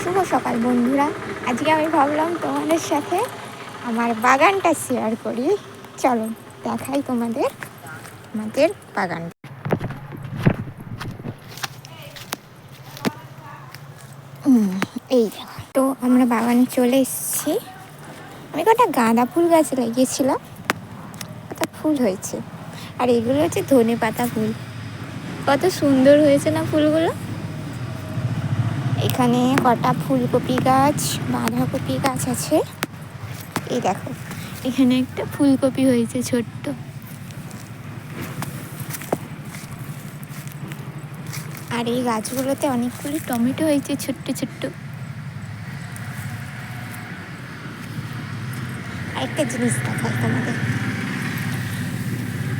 শুভ সকাল বন্ধুরা। আজকে আমি ভাবলাম তোমাদের সাথে আমার বাগানটা শেয়ার করি। চলো দেখাই তোমাদের আমাদের বাগান। এই দেখো, তো আমরা বাগানে চলে এসেছি। আমি কটা গাঁদা ফুল গাছ লাগিয়েছিলাম, কত ফুল হয়েছে। আর এগুলো হচ্ছে ধনে পাতা ফুল, কত সুন্দর হয়েছে না ফুলগুলো। এখানে কটা ফুলকপি গাছ, বাঁধাকপি গাছ আছে। এই দেখো, এখানে একটা ফুলকপি হয়েছে ছোট্ট। আর এই গাছগুলোতে অনেকগুলি টমেটো হয়েছে ছোট্ট ছোট্ট। আরেকটা জিনিস দেখাই তোমাদের,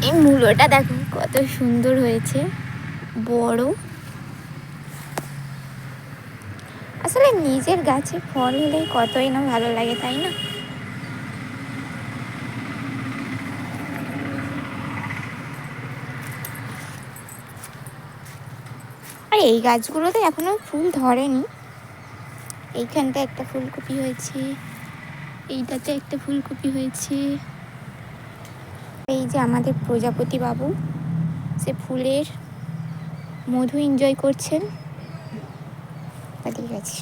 এই মূলোটা দেখো কত সুন্দর হয়েছে, বড়। আসলে নিজের গাছে ফল হলে কতই না ভালো লাগে, তাই না? আর এই গাছগুলোতে এখনো ফুল ধরেনি। এইখানটা একটা ফুলকপি হয়েছে, এইটাতে একটা ফুলকপি হয়েছে। এই যে আমাদের প্রজাপতি বাবু, সে ফুলের মধু এনজয় করছেন। ঠিক আছে।